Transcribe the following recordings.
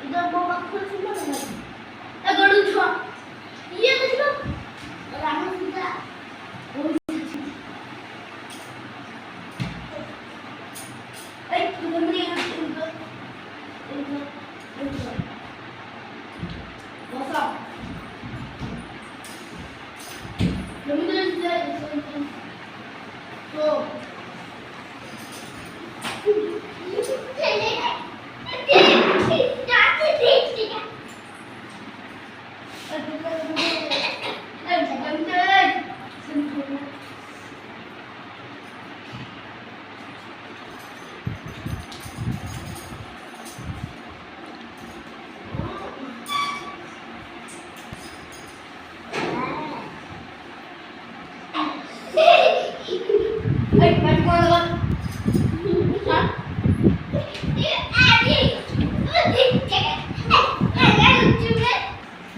इधर वो पत्थर से ना बना ए गड़ू छो ये देखो राम सीता ए तुम मेरे इधर बसा जमीन से तो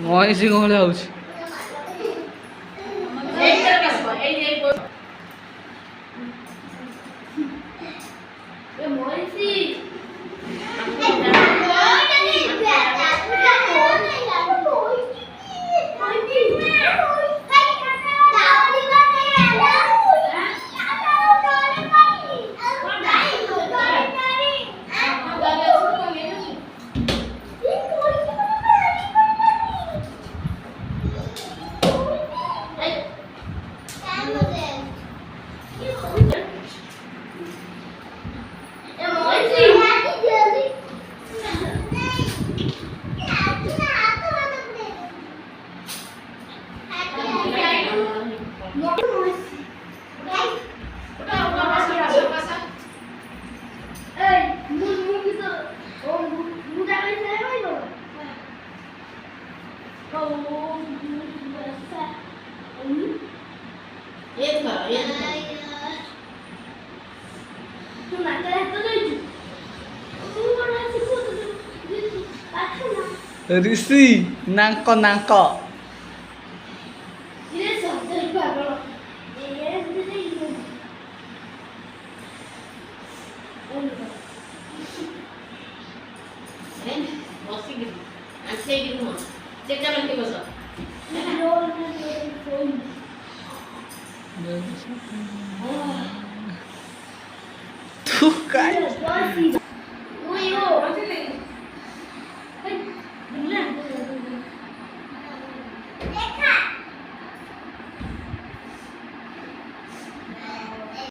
ମଇଁଷି କ'ଣ ଭଳିଆ ହଉଛି। ऋषि नाक नाक तू काय